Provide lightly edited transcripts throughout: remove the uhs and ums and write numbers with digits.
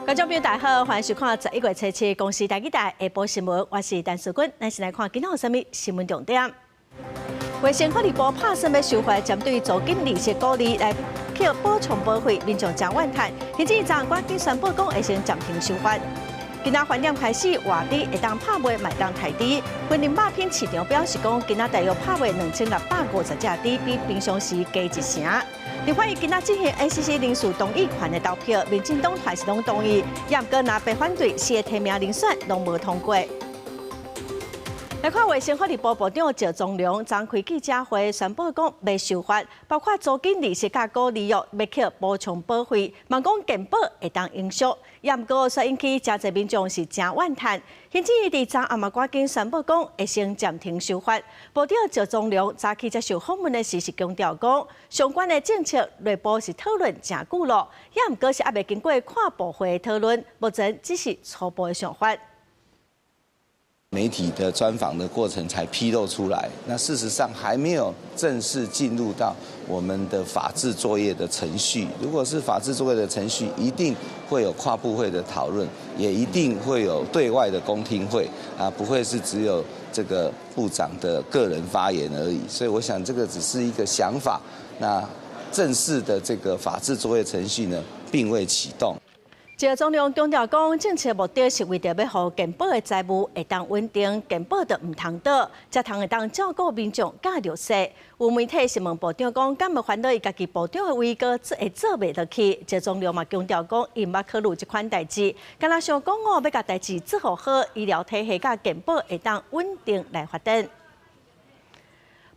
观众朋友大家好，欢迎收看11月7日公视台记台下晡新闻，我是陈淑君，咱先来看今天有啥物新闻重点。卫生福利部拍算要收回针对租金利息鼓励来扣补充保费，民众真怨叹。行政院长赶紧宣布讲会先暂停收发。今仔饭店开始外地会当拍卖卖当台猪，云林肉品市场表示讲，今仔大约拍卖2650只猪，比平常时加1成。立法院今仔进行 NCC 人事同意款的投票，民进党还是拢同意，也毋过若被反对，四个提名人选拢无通过。来看卫生福利部部长赵宗良昨开记者会，宣布讲未收发，包括租金利息甲鼓励要扣补充保费，问讲健保会当影响，也毋过说引起真侪民众是真怨叹。行政院伫昨暗嘛赶紧宣布讲会先暂停收发。部长赵宗良早起接受访问的时是强调讲，相关的政策内部是讨论真久了，也毋过是还未经过跨部会的讨论，目前只是初步的想法。媒体的专访的过程才披露出来，那事实上还没有正式进入到我们的法制作业的程序。如果是法制作业的程序，一定会有跨部会的讨论，也一定会有对外的公听会啊，不会是只有这个部长的个人发言而已。所以我想这个只是一个想法，那正式的这个法制作业程序呢，并未启动。赵宗良强调讲，政策目的是为着要让健保的财务会当稳定，健保就唔通倒，才通会当照顾民众甲弱势。有媒体是问部长讲，敢无烦恼伊家己部长的位高会做袂落去？赵宗良嘛强调讲，伊毋捌考虑这款代志，敢若想讲要甲代志做好好，医疗体系甲健保会当稳定来发展。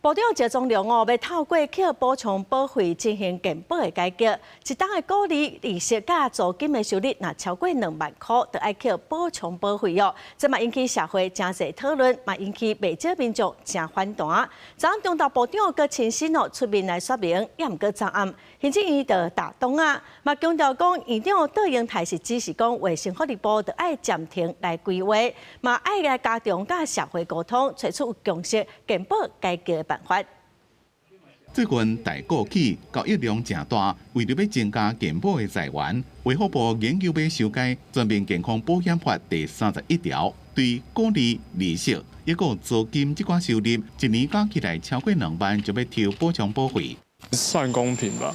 部长赵宗良要透过扣补充保费进行健保的改革，一档的鼓励利息甲租金的收入若超过2万块，就要扣补充保费哦。这嘛引起社会真侪讨论，嘛引起不少民众真反弹。昨暗中道部长佮亲身出面来说明，也毋过昨暗行政院就打动啊，嘛强调讲院长倒用态是只是讲卫生福利部就爱暂停来规划，嘛爱来加强甲社会沟通，找出有共识健保改革的办法。最近大国企交易量正大，为了要增加健保的财源，卫福部研究要修改《全民健康保险法》第31条，对鼓励利息、抑个租金这款收入，一年加起来超过2万，就要抽补充保费。算公平吧，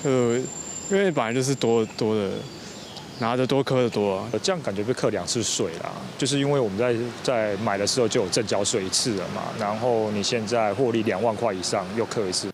因为本来就是多的。拿的多，扣的多，这样感觉被课2次税啦。就是因为我们在买的时候就有正交税1次了嘛，然后你现在获利2万块以上又课1次。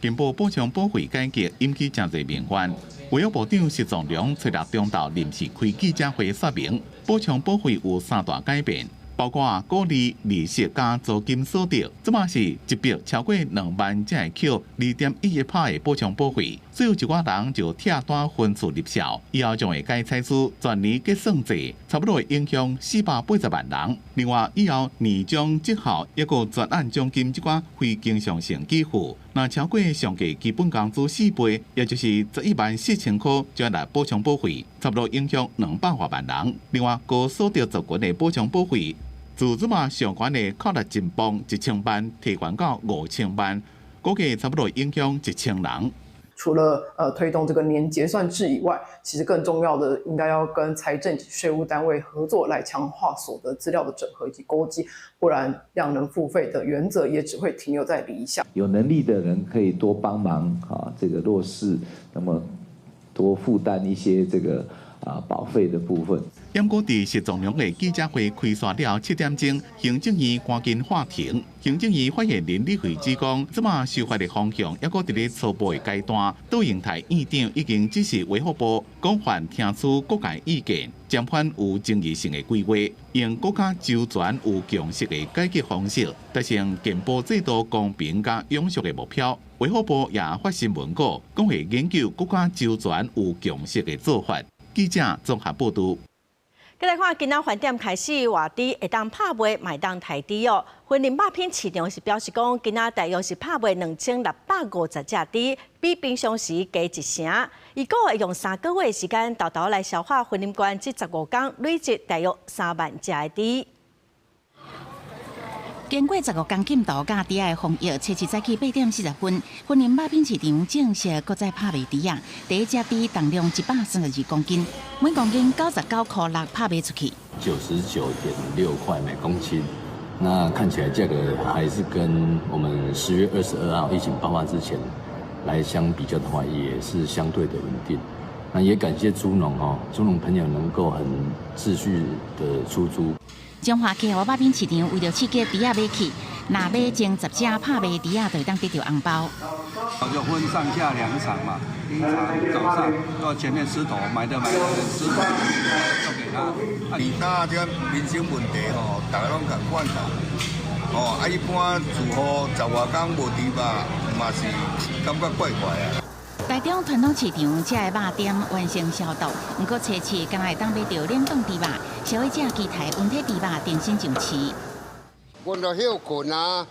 健保补充保费改革引起真侪民怨。卫生部长石宗良找入中道临时开记者会说明，补充保费有3大改变。包括鼓励利息加租金所得，这嘛是一笔超过2万才会扣2.11%的补充保费。最后一寡人就拆单分次入校，以后将会改采取全年结算制，差不多会影响480万人。另外，以后年终绩效抑个专案奖金这款非经常性给付，若超过上届基本工资4倍，也就是114000块，就要来补充保费，差不多影响200万人。另外，高所得族群的补充保费。自这嘛上悬的扣纳金邦1000万提悬到5000万，估计差不多影响1000人。除了推动这个年结算制以外，其实更重要的应该要跟财政及税务单位合作，来强化所得资料的整合以及勾稽，不然量能付费的原则也只会停留在理想。有能力的人可以多帮忙啊，这个弱势，那么多负担一些这个。保费的部分。不过，伫石宗良的记者会开煞了7点钟，行政院赶紧喊停。行政院发言人李慧芝讲，这马修法的方向还阁伫咧初步的阶段。杜英台院长已经指示卫福部广泛听取各界意见，暂缓有争议性的规划，用更加周全有共识的改革方式，达成健保制度公平加永续的目标。卫福部也发新闻稿，讲会研究更加周全有共识的做法。记者综合报道。再来看，今仔饭店开始外地会当拍卖卖当台猪哦。云林肉品市场是表示讲，今仔大约是拍卖2650只猪，比平常时加1成。伊个会用3个月时间，豆豆来消化云林县这15天累积大约3万只的猪。经过15公斤度甲猪仔的防疫，初7早起8点40分，婚姻肉品市场正式搁再拍卖猪仔。第一只猪重量132公斤，每公斤99.6块拍卖出去。99.6块每公斤，那看起来价格还是跟我们10月22号疫情爆发之前来相比较的话，也是相对的稳定。那也感谢猪农猪农朋友能够很秩序的出租。中华溪湖肉品市场为了刺激猪仔买起，若买前10只拍卖猪仔，就会当得到红包。就分上下2场嘛，第一场早上到前面10头买的10头送给他。你那这民生问题大家拢共款啦。一般住户10外天无猪肉，嘛是感觉怪怪啊。台中传统市场这个肉店完成消毒，不过初7敢若会当买到冷冻猪肉，消费者期待温体猪肉重新上市。阮就休困啊。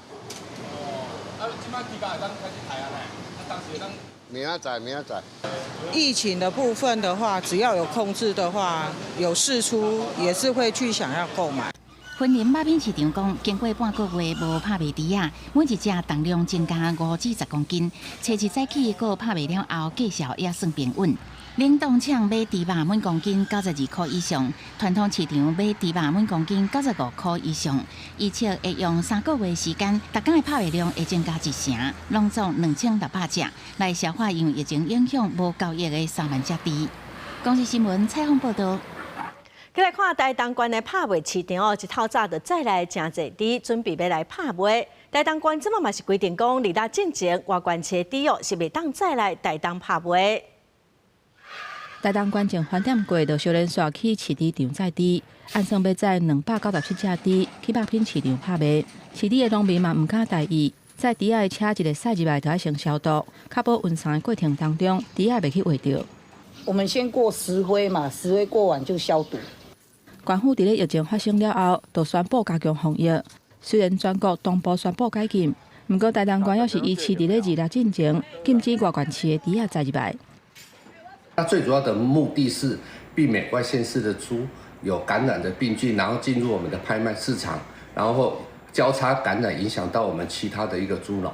即摆猪肉会当开始开啊呢？当时当。明仔载。疫情的部分的话，只要有控制的话，有释出也是会去想要购买。婚姻肉品市场讲，经过半个月无拍卖猪仔，每一只重量增加5至10公斤。初7早起过拍卖了后，价销也算平稳。冷冻抢买猪肉每公斤92块以上，传统市场买猪肉每公斤95块以上。预测会用3个月时间，每天的拍卖量会增加1成，拢总2600只，来消化因疫情影响无交易的3万只猪。公司新闻采访报道。再来看台东县的拍卖市场一透早就再来真侪猪，准备要来拍卖。台东县即马嘛是规定讲，2日进前外县市的猪是袂当再来台东拍卖。台东县前饭店街就小连续去市猪场载猪，按算要载297只猪去肉品市场拍卖。市猪的农民嘛唔敢大意，载猪仔的车一个驶入来就要先消毒，确保运送的过程当中猪仔袂去坏掉。我们先过石灰嘛，石灰过完就消毒。县府伫咧疫情发生了后，就宣布加强防疫。虽然全国同步宣布解禁，不过台东县要是依期伫咧2日进前禁止外县市的猪仔载入来。它最主要的目的是避免外县市的猪有感染的病菌，然后进入我们的拍卖市场，然后交叉感染，影响到我们其他的一个猪农。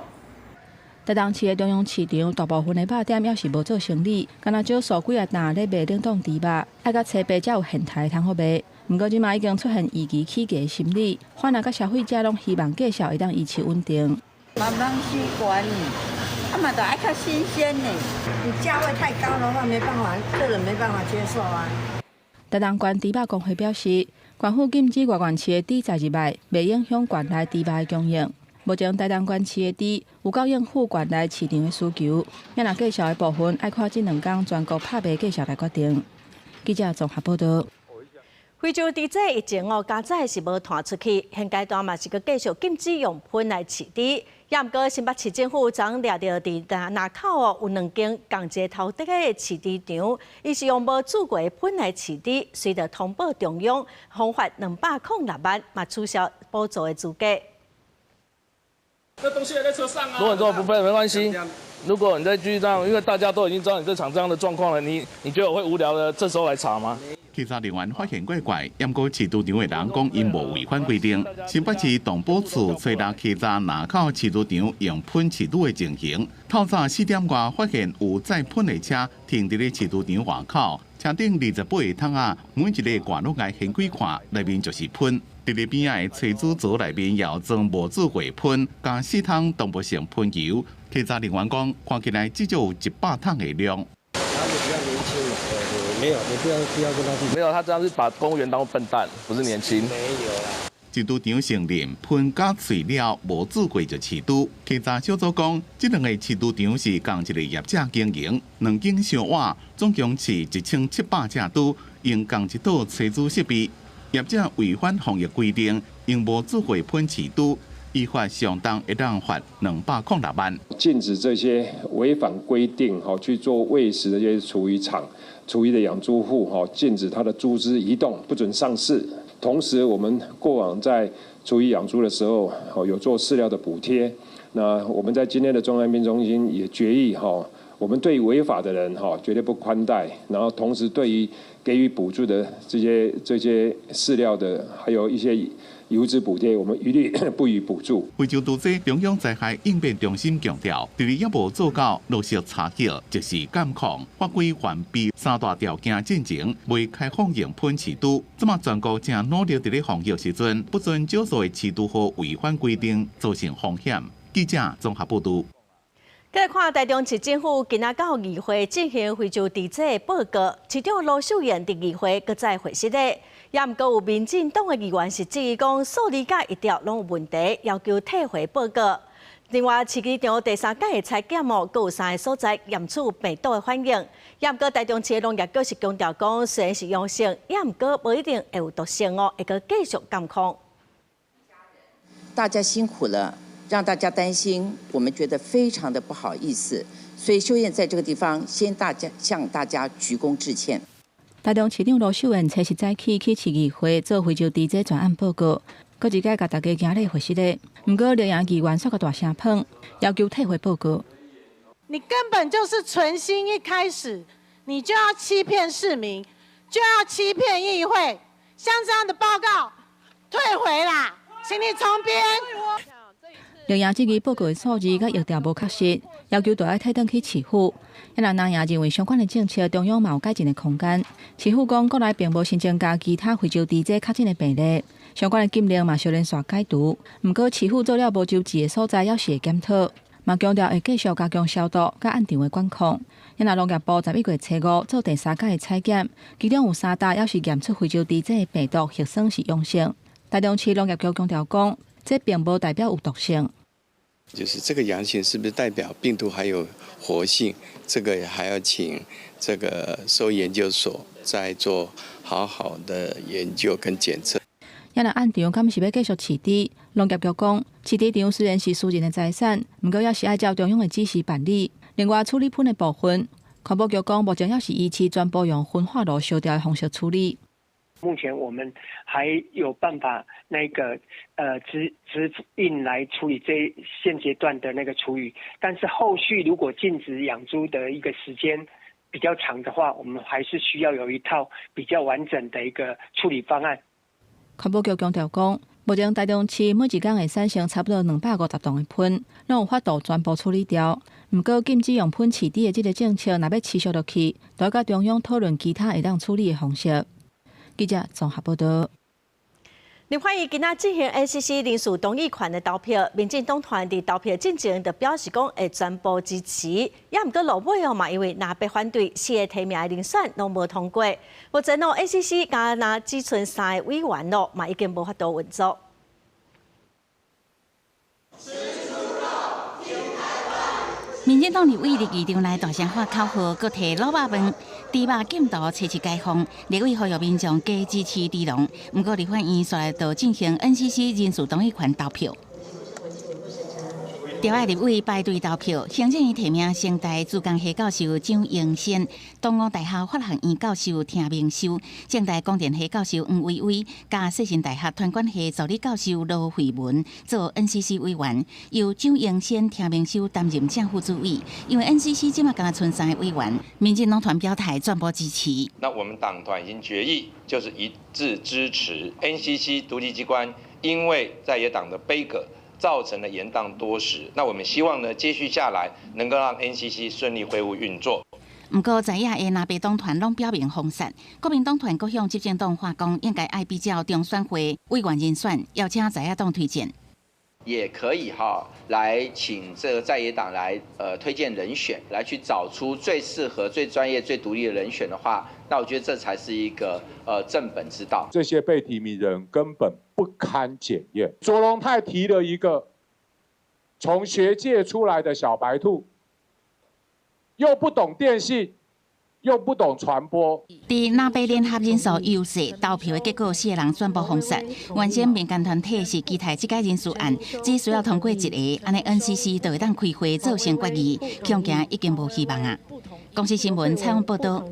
台东市的中央市场大部分的肉店要是无做生意，敢若少数几啊单咧卖冷冻猪肉，爱甲初八才有现台通好卖。不过，即马已经出现预期起价的心理，反而甲消费者拢希望价销会当维持稳定。慢慢习惯呢，嘛都爱较新鲜呢。你价位太高的话，没办法，客人没办法接受啊。台东县猪肉工会表示，县府禁止外县市的猪载入来，袂影响县内猪肉的供应。目前台东县市的猪有够应付县内市场的需求，若价销的部分爱看这2天全国拍卖价销来决定。记者综合报道。非洲猪仔疫情加载是无传出去，现阶段嘛是佮继续禁止用喷来饲猪。也毋过新北市政府昨掠到伫那口有2间共街头底的饲猪场，伊是用无注过的喷来饲猪，随着通报中央，罚款206万，嘛取消补助的资格。那东西还在车上啊！如果你这么不配没关系。如果你再继续这样，因为大家都已经知道你这场这样的状况了，你觉得我会无聊的这时候来查吗？稽查人员发现怪怪，不过饲猪场的人讲因无违反规定。新北市动保处找人稽查南口饲猪场用喷饲猪的情形。透早4点外发现有载喷的车停伫咧饲猪场外口，车顶28个桶啊，每一个挂落来掀开看，内面就是喷。伫咧边仔的炊猪槽内面也装无注过喷，加4桶动物性喷油。稽查人员讲，看起来至少有100桶的量。他是比较年轻的，没有，你不要跟他比。没有，他这样是把公务员当笨蛋，不是年轻。没有啦。饲猪场承认喷甲碎料无注过就饲猪。稽查小组讲，这2个饲猪场是共一个业者经营，2间小碗，总共饲1700只猪，用共一套炊猪设备。业者违反防疫规定，用无注过喷饲猪。依法相当会当罚206万。禁止这些违反规定去做喂食的这些厨余厂、厨余的养猪户禁止他的猪只移动，不准上市。同时，我们过往在厨余养猪的时候有做饲料的补贴。那我们在今天的中央病中心也决议我们对于违法的人绝对不宽待，然后同时对于给予补助的这些饲料的，还有一些油脂补贴，我们一律不予补助。非洲毒灾中央灾害应变中心强调，除了也无做到落实查核，就是监控、法规完备三大条件进前，未开放用喷饲猪。这么全国正努力伫咧防疫时阵，不准少数的饲猪户违反规定，造成风险。记者综合报道。再来看台中市政府今仔到议会进行非洲地震的报告，市长罗秀燕伫议会搁再回释咧，也毋过有民进党的议员是质疑讲数理甲一条拢有问题，要求退回报告。另外，市机场第三届的采检各有3个所在验出病毒的反应，也毋过台中市的农业局是强调讲，虽然是阳性，也毋过无一定会有毒性哦，会搁继续监控。大家辛苦了。让大家担心，我们觉得非常的不好意思，所以秀燕在这个地方先向大家鞠躬致歉。台中市长罗秀燕初时早起去市议会做非洲地震专案报告，搁一届甲大家行咧回息咧。不过刘洋议员煞个大声喷，要求退回报告。你根本就是存心一开始你就要欺骗市民，就要欺骗议会，像这样的报告退回啦，请你重编。刘洋质疑报告的数字甲疫调无确实，要求都要退转去市府。也让南洋认为相关的政策中央嘛有改进的空间。市府讲国内并无新增加其他非洲地震确诊的病例，相关的禁令嘛小连续解除。不过市府做了无周期的所在，要是会检讨，嘛强调会继续加强消毒甲按场的管控。也让农业部11月初5做第3届的采检，其中有3大要是验出非洲地震的病毒核酸是阳性。台中市农业局强调讲，这并无代表有毒性。就是这个阳性是不是代表病毒还有活性？这个还要请这个兽医研究所再做好好的研究跟检测。也若按场敢是要继续饲猪，农业局讲，饲猪场虽然是私人的财产，不过也是按照中央的指示办理。另外处理喷的部分，环保局讲目前也是依期全部用焚化炉烧掉的方式处理。目前我们还有办法指引来处理现阶段的那个厨余，但是后续如果禁止养猪的一个时间比较长的话，我们还是需要有一套比较完整的一个处理方案。环保局强调讲，目前台中市每一天会产生差不多250吨的喷，拢有法度全部处理掉。不过禁止用喷饲猪的这个政策，若要持续落去，就要甲中央讨论其他会当处理的方式。记者综合报道。立法院今仔进行 NCC 临时动议款的投票，民进党团伫投票进前就表示讲会全部支持，也毋过落尾哦嘛，因为若被反对4个提名的遴选拢无通过，目前哦 NCC 敢若只剩3个委员咯，嘛已经无法度运作。民进党立委伫议场内大声喊口号，搁摕老肉饭、猪肉禁毒，切实解放。立委呼吁民众加支持猪农。不过立法院煞来到进行 NCC 人事动议权投票。条爱立委排队投票，行政院提名成大自工系教授张英先、东吴大学法学院教授田明修、正大光电系教授黄伟伟，加世新大学团管系助理教授罗慧文做 NCC 委员，由张英先、田明修担任正副主委。因为 NCC 今嘛敢若剩3个委员，民进党团表态全部支持。那我们党团已经决议，就是一致支持 NCC 独立机关，因为在野党的杯葛，造成了延宕多时。那我们希望呢，接续下来能够让 NCC 顺利恢复运作。不过在野的南北党团拢表明封杀，国民党团阁向执政党话讲，应该爱比较中选会委员人选，邀请在野党推荐。也可以来请这个在野党来推荐人选，来去找出最适合、最专业、最独立的人选的话，那我觉得这才是一个正本之道。这些被提名人根本不堪检验。卓荣泰提了一个从学界出来的小白兔，又不懂电信，又不懂传播。伫南北联合人数优势，投票的结果4个人宣布封杀。原先民间团体是期待这届人事案只需要通过1个，安尼 NCC 就会当开会做成决议，恐惊已经无希望啊。公司新闻采访报道。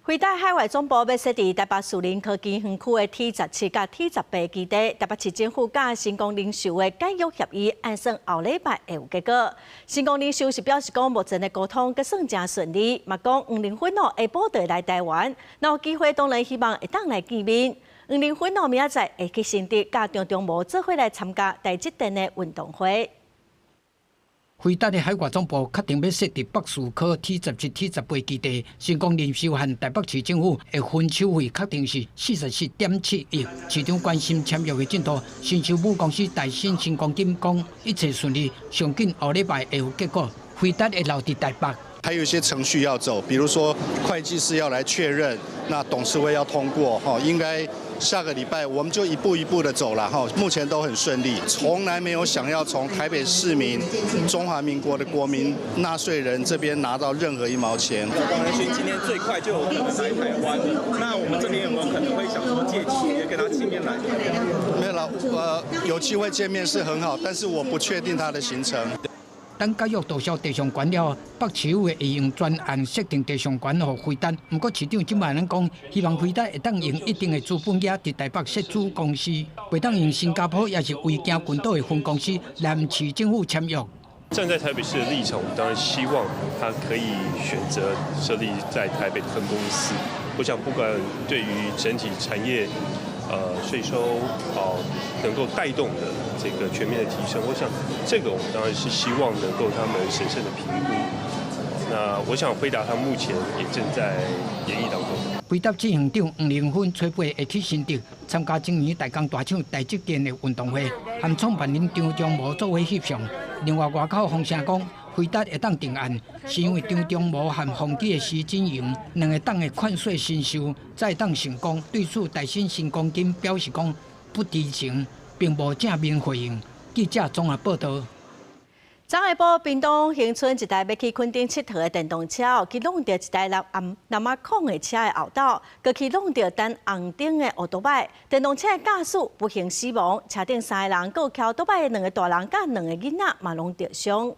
辉达海外总部要设伫台北树林科技园区的 T17甲 T18基地，台北市政府甲成功领袖的解约协议，按算后礼拜会有结果。成功领袖是表示讲，目前的沟通阁算真顺利，嘛讲黄玲芬下晡就来台湾，若有机会当然希望会当来见面。黄玲芬明仔载会去新竹，甲张忠谋做伙来参加第7场的运动会。辉达的海外总部确定要设伫北树科 T17、T18基地，成功领袖和台北市政府的分手费确定是44.7亿。市场关心签约的进度，新秀母公司大新成功金讲一切顺利，上紧后礼拜会有结果。辉达会留伫台北。还有一些程序要走，比如说会计师要来确认，那董事会要通过，应该下个礼拜我们就一步一步的走了，目前都很顺利，从来没有想要从台北市民、中华民国的国民纳税人这边拿到任何1毛钱。黄仁勋今天最快就有可能来台湾，那我们这边有没有可能会想说借契约跟他见面来？没有了，有机会见面是很好，但是我不确定他的行程。等解约注销地上权了，北市府会用专案设定地上权予辉达。不过市长今晚讲，希望辉达会当用一定的资本额伫台北设子公司，袂当用新加坡也是维京群岛的分公司南市政府签约。站在台北市的立场，我们当然希望他可以选择设立在台北的分公司。我想，不管对于整体产业。税收能够带动的这个全面的提升，我想这个我们当然是希望能够他们审慎的评估。那我想辉达他目前也正在研议当中。辉达执行长黄玲芬初八会去新竹参加今年大江大厂第7场的运动会，和创办人张忠谋做伙翕相。另外，外口风声讲。辉达会当定案，是因为张忠谋和宏基的徐金营2个党的劝税新秀再当成功，对此大新成功金表示讲不知情，并无正面回应。记者综合报道。昨下晡，屏东恒春一台要去垦丁佚佗的电动车，去弄到一台南马控的车的后斗，佮去弄到等红灯的奥多拜。电动车的驾驶不幸死亡，车顶3个人，佮有骑多摆的2个大人，佮2个囡仔嘛拢着伤。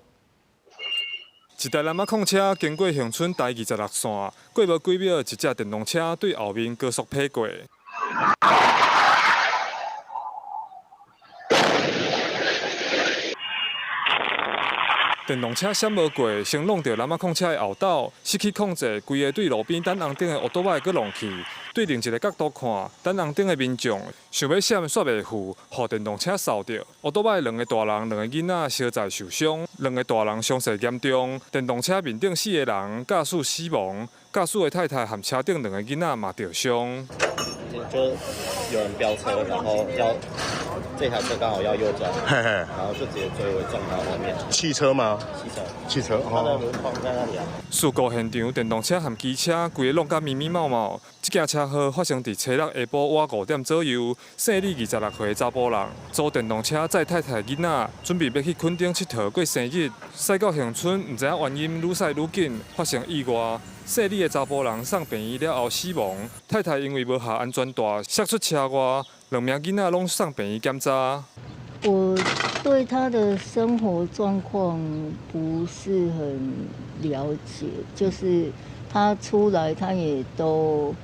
一台蓝马控车经过恒春台26线，过无几秒，一只电动车对后面高速劈过。电动车闪无过，先弄到蓝马控车的后斗，失去控制，规个对路边等红灯的奥多麦佮撞去。对另一个角度看，等红灯的民众想要闪煞袂赴，互电动车扫着。奥多麦2个大人、2个囡仔小在受伤，2个大人伤势严重。电动车面顶4个人，驾驶死亡，驾驶的太太和车顶2个囡仔嘛着伤。就有人飙车，然后这台车刚好要右转，然后就直接追尾撞到后面。汽车吗？汽车。它的轮框在那里啊。事故现场，电动车和机车规个弄甲密密麻麻。这件车祸发生伫初六下晡晚5点左右。姓李26岁的查甫人，租电动车载太太囡仔，准备要去垦丁佚佗过生日。驶到恒春，唔知影原因愈驶愈紧，发生意外。姓李的查甫人送病院了后死亡，太太因为无下安全带，摔出车外，2名囡仔拢送病院检查。我对他的生活状况不是很了解，就是他出来，他也都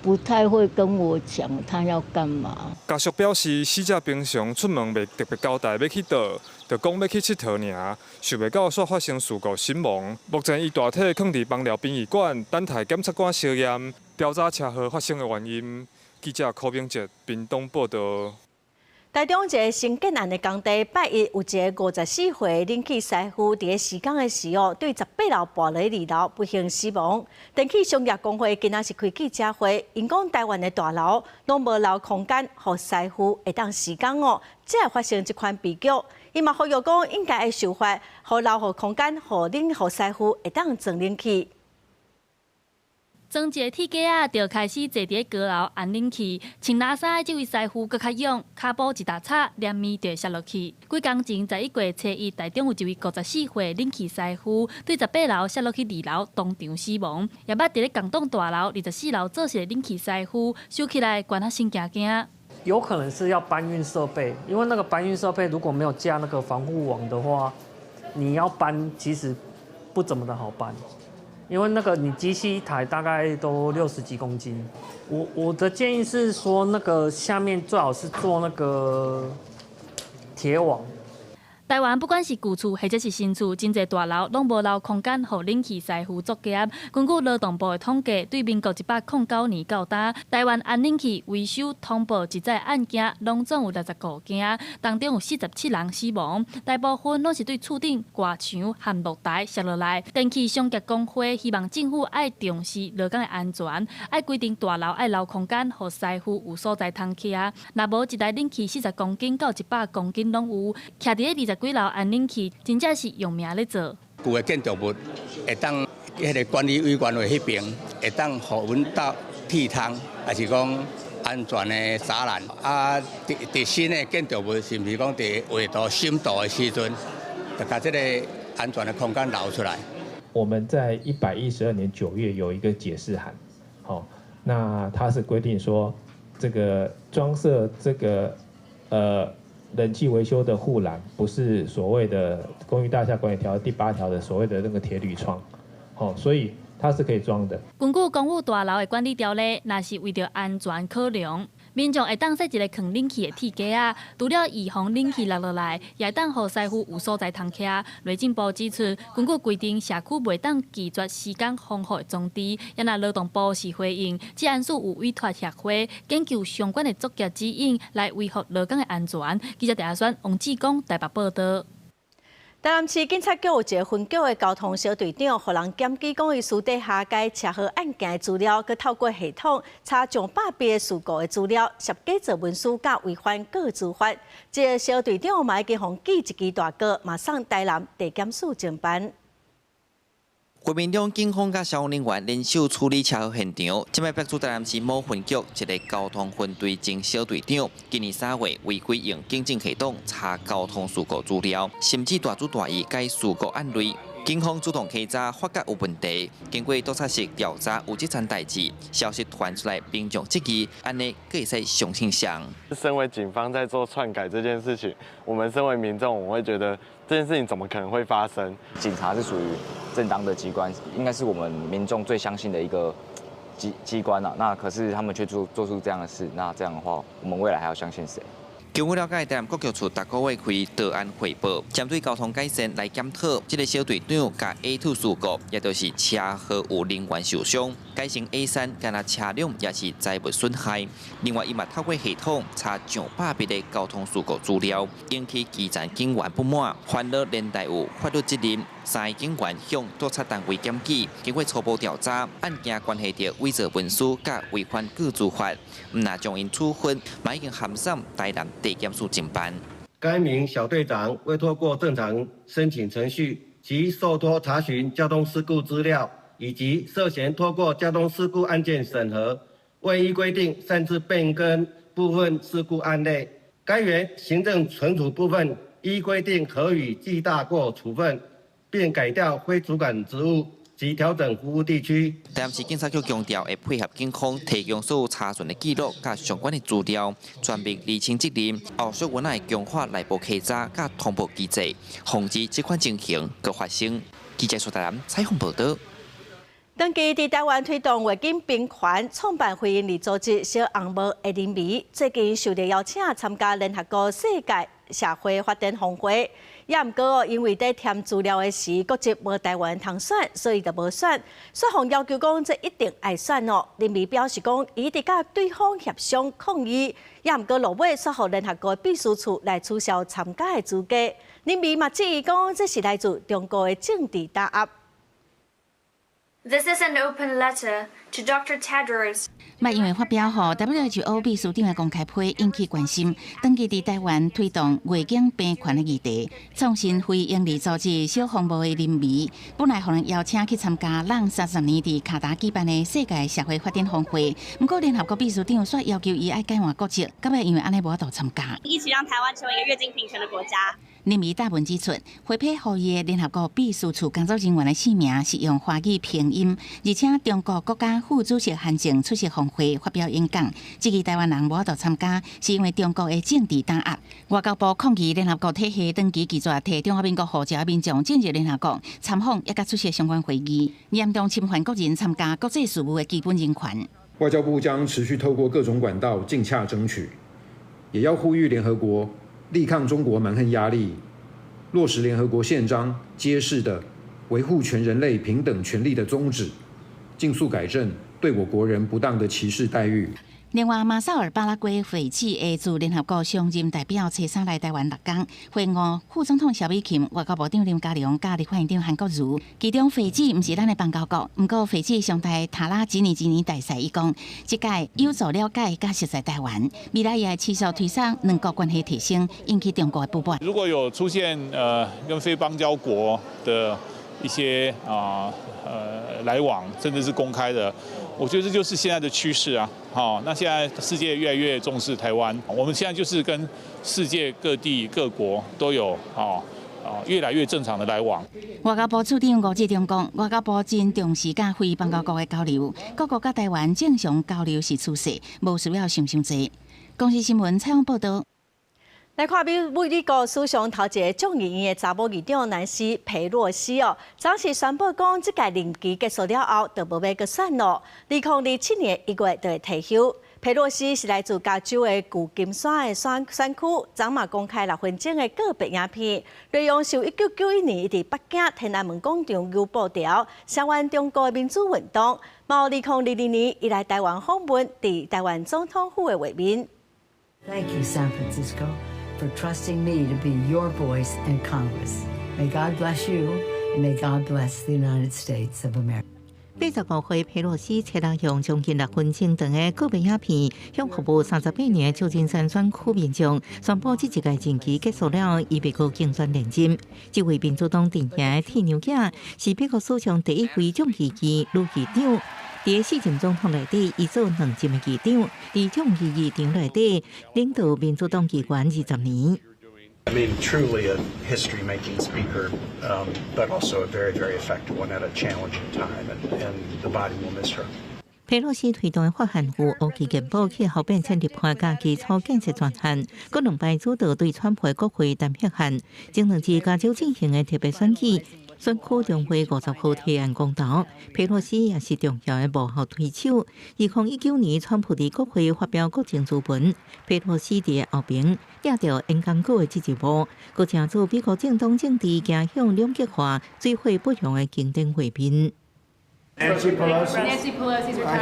不太会跟我讲他要干嘛。家属表示，死者平常出门袂特别交代要去倒，就讲要去佚佗尔，想袂到煞发生事故身亡。目前伊大体囥伫枋寮殡仪馆，等待检察官消验调查车祸发生的原因。记者柯明哲，屏东报道。台中一个新建案的工地，拜一有一个54岁冷气师傅，伫个施工的时候，对18楼跋落2楼，不幸死亡。电气商业工会今仔是开记者会，因讲台湾的大楼拢无留空间，互师傅会当施工哦，才会发生这款悲剧。伊嘛呼吁讲，应该会受罚，互留互空间，互师傅会当装冷气。装一个铁架就开始坐伫高楼按冷气，穿拉衫的这位师傅搁较勇，骹步一踏叉，连面就摔落去。几工前11月初1，台中有一位54岁冷气师傅，对18楼摔落去2楼，当场死亡。也捌伫咧港栋大楼24楼做事的冷气师傅，收起来管他心惊惊。有可能是要搬运设备，因为那个搬运设备如果没有架那个防护网的话，你要搬其实不怎么的好搬。因为那个你机器一台大概都60几公斤。我的建议是说，那个下面最好是做那个铁网。台湾不管是旧厝或者是新厝，真侪大楼拢无留空间，予冷气师傅作业。根据劳动部的统计，对民国109年到今，台湾安冷气维修通报一载案件，拢总有65件，当中有47人死亡，大部分拢是对厝顶挂墙和露台摔落来。电气商业工会希望政府爱重视劳工的安全，爱规定大楼爱留空间，予师傅有所在通徛。若无一台冷气40公斤到100公斤拢有，徛伫20几楼安冷气，真正是用命咧做。旧的建筑物会当迄个管理委员会迄边会当互阮到替汤，还是讲安全的栅栏啊？伫新的建筑物是毋是讲伫画图深度的时阵，就把这个安全的空间留出来？我们在112年9月有一个解释函，那它是规定说，这个装设这个冷气维修的护栏不是所谓的公寓大厦管理条第8条的所谓的那个铁铝窗，所以它是可以装的。根据公寓大楼的管理条例，若是为着安全考量，民众会当设一个抗冷气的铁架，除了预防冷气落来，也会当予师傅有所在通徛。内政部指出，根据规定，社区袂当拒绝施工防护的装置。也若劳动部是回应，治安署有委托协会研究相关的作业指引，来维护劳工的安全。记者陈选王志光台北报道。台南市警察局有一个分局的交通小队长，互人检举讲伊私底下该车祸案件的资料，佮透过系统查上百笔的事故的资料，涉假造文书，甲违反个资法。这个小队长嘛已经互记一支大告，马上台南地检署侦办。国民党警方甲消防人员联手处理车祸现场，今摆派出台南市某分局一个交通分队前小队长，今年3月违规用警政系统查交通事故资料，甚至大主大意该事故案例。警方主动稽查，发觉有问题，经过督察室调查，有这件代志，消息传出来，民众质疑，安尼可会使相信上。身为警方在做篡改这件事情，我们身为民众，我会觉得这件事情怎么可能会发生？警察是属于正当的机关，应该是我们民众最相信的一个机关啊。那可是他们却做出这样的事，那这样的话，我们未来还要相信谁？经过了解，台南国局处逐个月开道安汇报，针对交通改善来检讨。这个小队长甲 A2 事故，也就是车祸有人员受伤，改成 A3，干那车辆也是财物损害。另外，伊嘛透过系统查上百笔的交通事故资料，引起基层警员不满，烦恼连带有法律责任。3个警员向督察单位检举，经过初步调查，案件关系到伪造文书甲违反个资法，毋那将因处分，嘛已经函送台南地检署侦办。该名小队长未透过正常申请程序及受托查询交通事故资料，以及涉嫌透过交通事故案件审核，未依规定擅自变更部分事故案类。该员行政存储部分依规定可予记大过处分，并改调非主管职务及调整服务地区。台南市警察局强调，会配合警方提供所有查询的记录甲相关的资料，全面厘清责任，后续原来强化内部稽查甲通报机制，防止这款情形搁发生。记者苏台南采访报道。长期伫台湾推动环境平权创办非营利组织小红帽的林美，最近受到邀请参加联合国世界社会发展峰会，也毋过因为在填资料的时，国籍无台湾通选，所以就无选。选方要求讲这一定爱选哦。林美表示讲，伊伫甲对方协商抗议，也毋过落尾说互联合国秘书处来取消参加的资格。林美嘛质疑讲，这是来自中国的政治打压。This is an open letter to Dr. Tedros. 麦因为发表后 WHO 秘书长的公开批引起关心，长期伫台湾推动环境平权的议题，创新非营利组织小红帽的林美，本来互人邀请去参加30年伫卡达举办的世界社会发展峰会，不过联合国秘书长却要求伊爱改换国籍，到尾因为安尼无法度参加。一起让台湾成为一个月经平权的国家。林美大文指出，回批呼吁的联合国秘书处工作人员的姓名是用华语拼音，而且中国国家副主席韩正出席峰会发表演讲，这个台湾人无法度参加，是因为中国的政治打压。外交部抗议联合国体系长期拒绝替中华民国号召民众进入联合国参访，也甲出席相关会议，严重侵犯国人参加国际事务的基本人权。外交部将持续透过各种管道尽洽争取，也要呼吁联合国力抗中国蛮横压力，落实联合国宪章揭示的维护全人类平等权利的宗旨，尽速改正对我国人不当的歧视待遇。另外，马绍尔巴拉圭会期会驻联合国常任代表车上来台湾6天，会晤副总统萧美琴、外交部长林佳龙、加立法院长韩国瑜。其中会期毋是咱的邦交国，不过会期上台塔拉一年大赛，伊讲，这届有助了解甲熟悉台湾，未来也会持续推上两国关系提升，引起中国的不满。如果有出现跟非邦交国的一些来往，甚至是公开的，我觉得这就是现在的趋势啊。好，那现在世界越来越重视台湾，我们现在就是跟世界各地各国都有越来越正常的来往。外交部处长吴志忠讲，外交部真重视甲非邦交国的交流，各国甲台湾正常交流是趋势，无需要想伤济。公司新闻采访报道。来看美国史上头一个众议院的查某议长南希·佩洛西早时宣布讲，这届任期结束了后，就无要搁选咯。2027年1月就会退休。佩洛西是来自加州的旧金山的选区，昨嘛公开6分钟的个别影片，内容是1991年伊伫北京天安门广场有布条，声援中国的民主运动。到2022年，伊来台湾访问，伫台湾总统府的会面。Thank you, San Francisco.For trusting me to be your voice in Congress. May God bless you, and may God bless the United States of America. 85岁佩洛西切人用将近6分钟长的个别影片，向服务38年旧金山选区民众宣布，这一届任期结束了，伊美国竞选连任。这位民主党阵营的铁牛仔是美国史上第一位众议院女议长。在4任总统内底，伊做2任的议长，在众议院场内底领导民主党议员20年。I mean, truly a history-making speaker, but also a very, very effective one at a challenging time, and the body will miss her. 佩洛西推动的法案有乌基健保气候变迁立法甲基础建设专项，各2摆主导对川普国会弹劾案，前2次加州进行的特别选举。选区中会50号提案公投，佩洛西也是重要的幕后推手。2019年，川普伫国会发表国情咨文，佩洛西伫后边抓到演讲稿的这一幕，佮正做美国政党政治走向两极化、水火不容的经典画面。Nancy Pelosi. I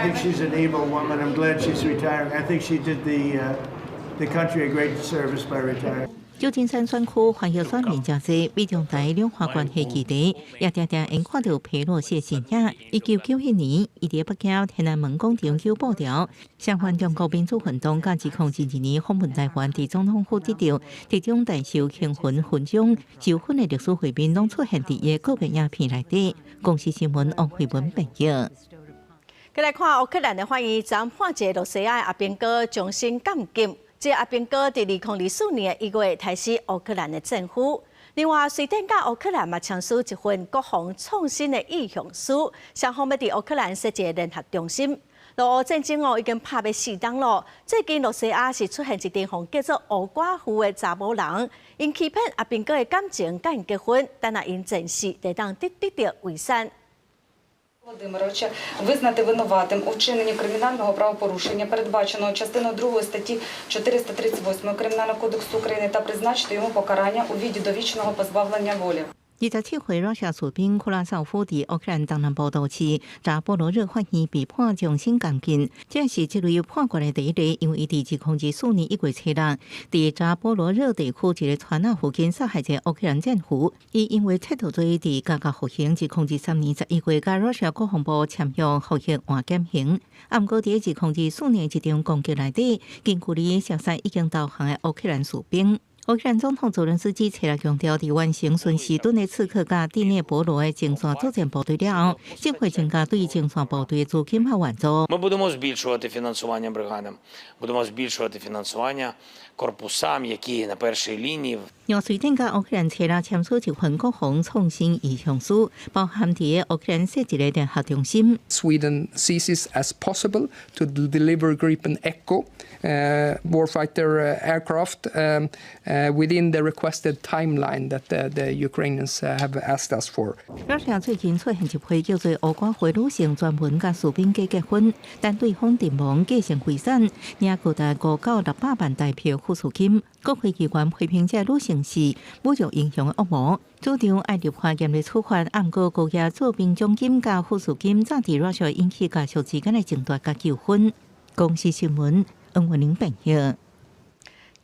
think she's an able woman. I'm glad she's retiring. I think she did the country a great service by retiring. 旧金山选区欢迎选民真多，美中台两岸关系基地也常常因看到佩洛西的身影。1991年，伊伫北京天安门广场有布条，相反中国民主运动甲2022年访问台湾，伫总统府得到特种大綬幸运勋章，授勋的历史画面拢出现伫伊个别影片内底。公司新闻王慧文报道。再来看乌克兰的翻译站判一个罗西亚阿兵哥终身监禁。这阿兵哥伫2024年1月开始乌克兰的政府。另外，瑞典甲乌克兰嘛签署一份国防创新的意向书，双方要伫乌克兰设一个联合中心。俄乌战争已经拍要4冬了，最近罗西亚是出现一名叫做乌寡妇的查某人，因欺骗阿兵哥的感情，甲因结婚，但若因前世得当得到遗产。Володимировича визнати винуватим у вчиненні кримінального правопорушення, передбаченого частиною 2 статті 438 Кримінального кодексу України та призначити йому покарання у виді довічного позбавлення волі. 27岁러시아士兵库拉绍夫伫乌克兰东南部都市扎波罗热法院被判终身监禁，这是这类判决的第一例，因为伊伫2024年1月7日伫扎波罗热地区一个川仔附近杀害一个乌克兰战俘，伊因为窃盗罪伫加甲服刑，2023年11月，甲러시아国防部签约服刑换减刑。啊，毋过伫2024年一场攻击内底，近距离射杀已经投降的乌克兰士兵。乌克兰总统泽连斯基初来强调，伫完成顺时顿的刺客甲第聂伯罗的前线作战部队了后，将会增加对前线部队的资金和援助。Ми будемо збільшувати фінансування бригадам, будемо збільшувати фінансування корпусам, які на першій лінії. 杨瑞典甲乌克兰签署一份国防创新意向书，包含伫乌克兰设置的联合中心。Sweden sees it as possible to deliver Gripen Echo warfighter aircraft within the requested timeline that the Ukrainians have asked us for. 러시아最近出现一批叫做乌瓜回路线专门甲士兵结婚，但对方阵亡继承遗产，也高达5到600万台票抚恤金。国会议员批评这路线是侮辱英雄的恶魔，主张爱立法严厉处罚。暗过高额做兵奖金甲抚恤金，早伫러시아引起家属之间的争夺甲纠纷。公司新闻，恩文玲报道。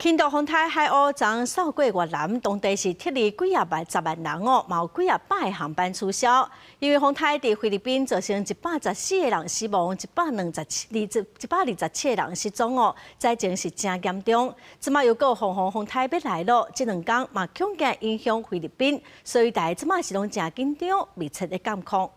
印度风台海鸥将扫过越南，当地是撤离几啊万、10万人哦，嘛有几啊百航班取消。因为风台伫菲律宾造成114个人死亡，127个人失踪哦，灾情是真严重。即马又个风台要来咯，这2天嘛恐惊影响菲律宾，所以大家即马是拢真紧张，密切的监控。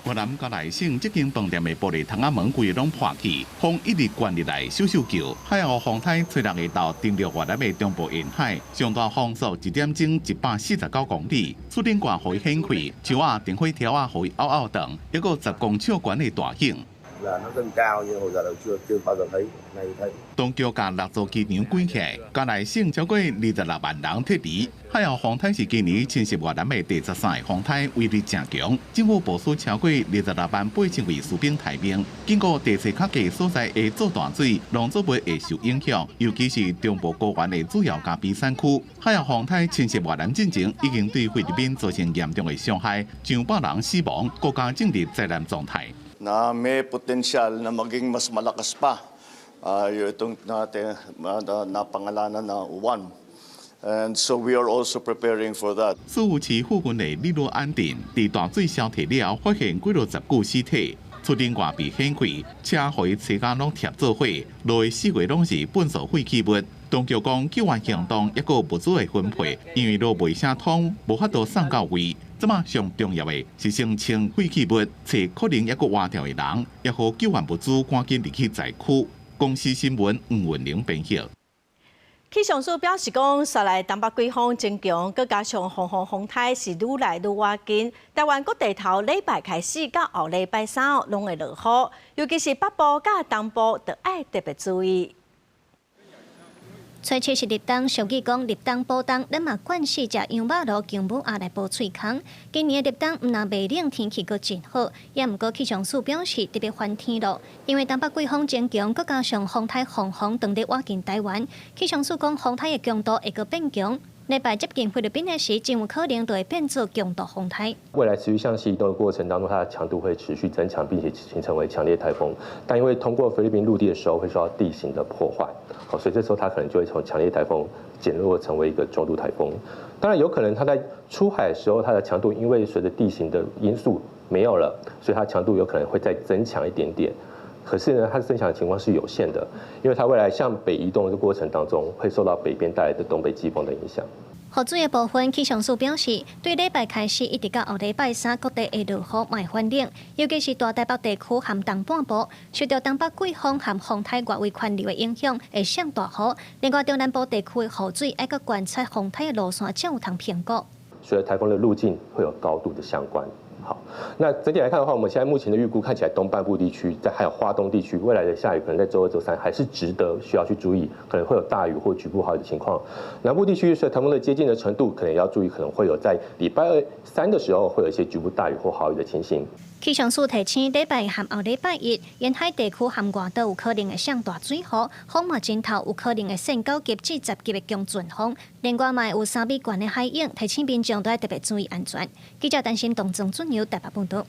越南甲内省这间饭店的玻璃窗仔门规拢破去，风一直灌入来，咻咻叫。海鸥风台吹6个岛登陆越南的中部沿海，上大风速1点钟149公里，厝顶挂予伊掀开，树仔、电火条仔予伊拗拗动，一个10公尺悬的大影。当局甲6座机场关起来，加内省超过26万人撤离。海鸥风台是今年侵袭越南的第13个风台，威力正强。政府部署超过26万800位士兵台兵，经过地势较低所在会做淡水，农作物会受影响，尤其是中部高原的主要加比山区。海鸥风台侵袭越南进程已经对菲律宾造成严重的伤害，上百人死亡，国家进入灾难状态。Na may potensyal na maging mas malakas pa itong natin napangalanan na UAN. And so we are also preparing for that. 苏武市附近的日落安定，伫大水消退了，发现几落10具尸体，厝顶外被掀开，车回车架拢贴做伙，落的4月拢是粪扫废弃物。当局讲救援行动抑个物资的分配，因为路未相通，无法度送到位。即马上重要的是先清废弃物，找可能抑个活掉的人，也好救援物资赶紧入去灾区。公司新闻吴文玲编辑。气象署表示讲，雪来东北季风增强，佮加上风台是愈来愈瓦紧。台湾各地头礼拜开始到后礼拜3拢会落雨，尤其是北部甲东部，着爱特别注意。吹七是立冬，俗语讲立冬保冬，咱嘛惯势食羊肉炉、姜母鸭来补喙空。今年的立冬毋但袂冷，天气阁真好，也毋过气象署表示特别翻天咯，因为东北季风增强，佮加上风台当伫挖近台湾，气象署讲风台的强度会阁变强。礼拜接近菲律宾的时，真有可能就会变作强度风台。未来持续向西移动的过程当中，它的强度会持续增强，并且形成为强烈台风。但因为通过菲律宾陆地的时候会受到地形的破坏，所以这时候它可能就会从强烈台风减弱成为一个中度台风。当然有可能它在出海的时候，它的强度因为随着地形的因素没有了，所以它强度有可能会再增强一点点。可是呢，它的增强的情况是有限的，因为它未来向北移动的过程当中，会受到北边带来的东北季风的影响。雨水的部分，气象署表示，对礼拜开始一直到后礼拜3，各地会落雨卖翻冷，尤其是大台北地区含东半部，受到东北季风含风台外围环流的影响，会上大雨。另外，中南部地区的雨水要搁观察风台的路线，才有通评估。随着台风的路径会有高度的相关。好，那整体来看的话，我们现在目前的预估看起来，东半部地区还有花东地区未来的下雨可能在周2、周3还是值得需要去注意，可能会有大雨或局部豪雨的情况。南部地区随台风的接近的程度，可能也要注意，可能会有在礼拜2、3的时候会有一些局部大雨或豪雨的情形。气象署提醒，礼拜和后礼拜1，沿海地区含外岛有可能会上大水雨，风嘛真透，有可能会升9级至10级的强阵风。另外，嘛有3米悬的海涌，提醒民众都要特别注意安全。记者担心东正准由台北报道。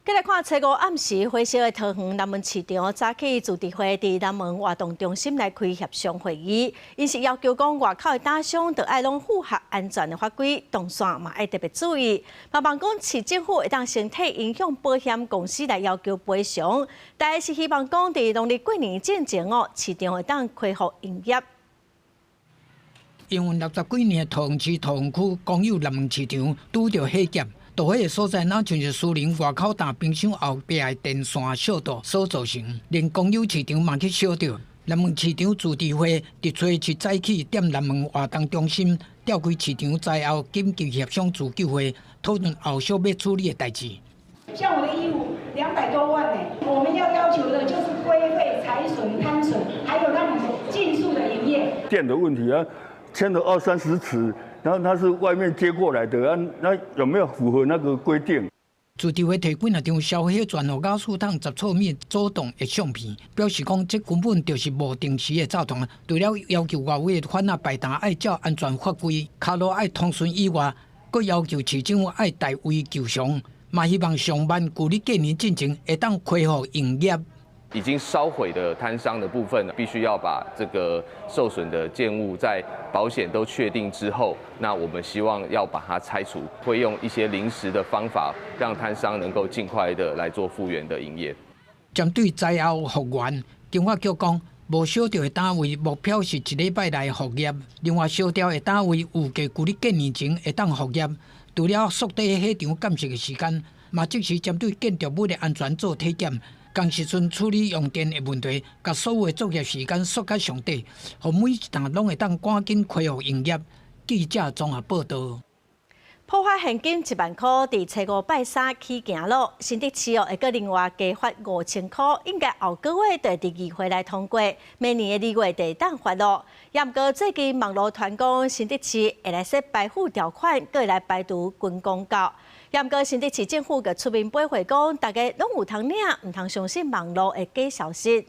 再来看，初5暗时，火烧的桃园南门市场早起自治会伫南门活动中心来开协商会议，因是要求讲外口的打商着爱拢符合安全的法规，动线嘛爱特别注意。麻烦讲市政府会当身体影响保险公司来要求赔偿，但是希望讲伫农历过年之前市场会当恢复营业。因为60几年桃园市桃园区公有南门市场拄着火劫，盗火的所在哪像是苏宁外口大冰箱后壁的电线小道所造成，连公有市场嘛去烧着。南门市场自治会伫初7早起踮南门活动中心召开市场灾后紧急协商自救会，讨论后续要处理的代志。像我的衣服200多万呢，我们要求的就是规费、财损、摊损，还有让你尽速的营业。电的问题啊，牵了20-30尺，然后它是外面接过来的，那有没有符合那个规定？自治会提几啊张烧火全和雅士桶10寸米主动的相片，表示讲这根本就是无定时的造团。除了要求外围的贩仔摆摊爱照安全法规，卡路爱通顺以外，阁要求市政府爱代为求偿，嘛希望上班旧历过年进程会当恢复营业。已经烧毁的摊商的部分，必须要把这个受损的建物在保险都确定之后，那我们希望要把它拆除，会用一些临时的方法，让摊商能够尽快的来做复原的营业。针对灾后复原，经发局讲，无烧掉的单位目标是1礼拜内复业，另外烧掉的单位预计旧历过年前会当复业。除了缩短火场监视的时间，嘛即时针对建筑物的安全做体检。同时阵处理用电的问题，甲所有的作业时间缩减上短，互每一档拢会当赶紧恢复营业。记者综合报道。破发现金1万块，伫初5拜3起行路，新竹市会阁另外加发5000块，应该后个月就第2回来通过，明年的2月就当发落。也毋过最近网络传讲新竹市会来设排付条款，阁会来排除军公告。也毋过新竹市政府个出面驳回讲，大家拢有通领，毋通相信网络的假消息。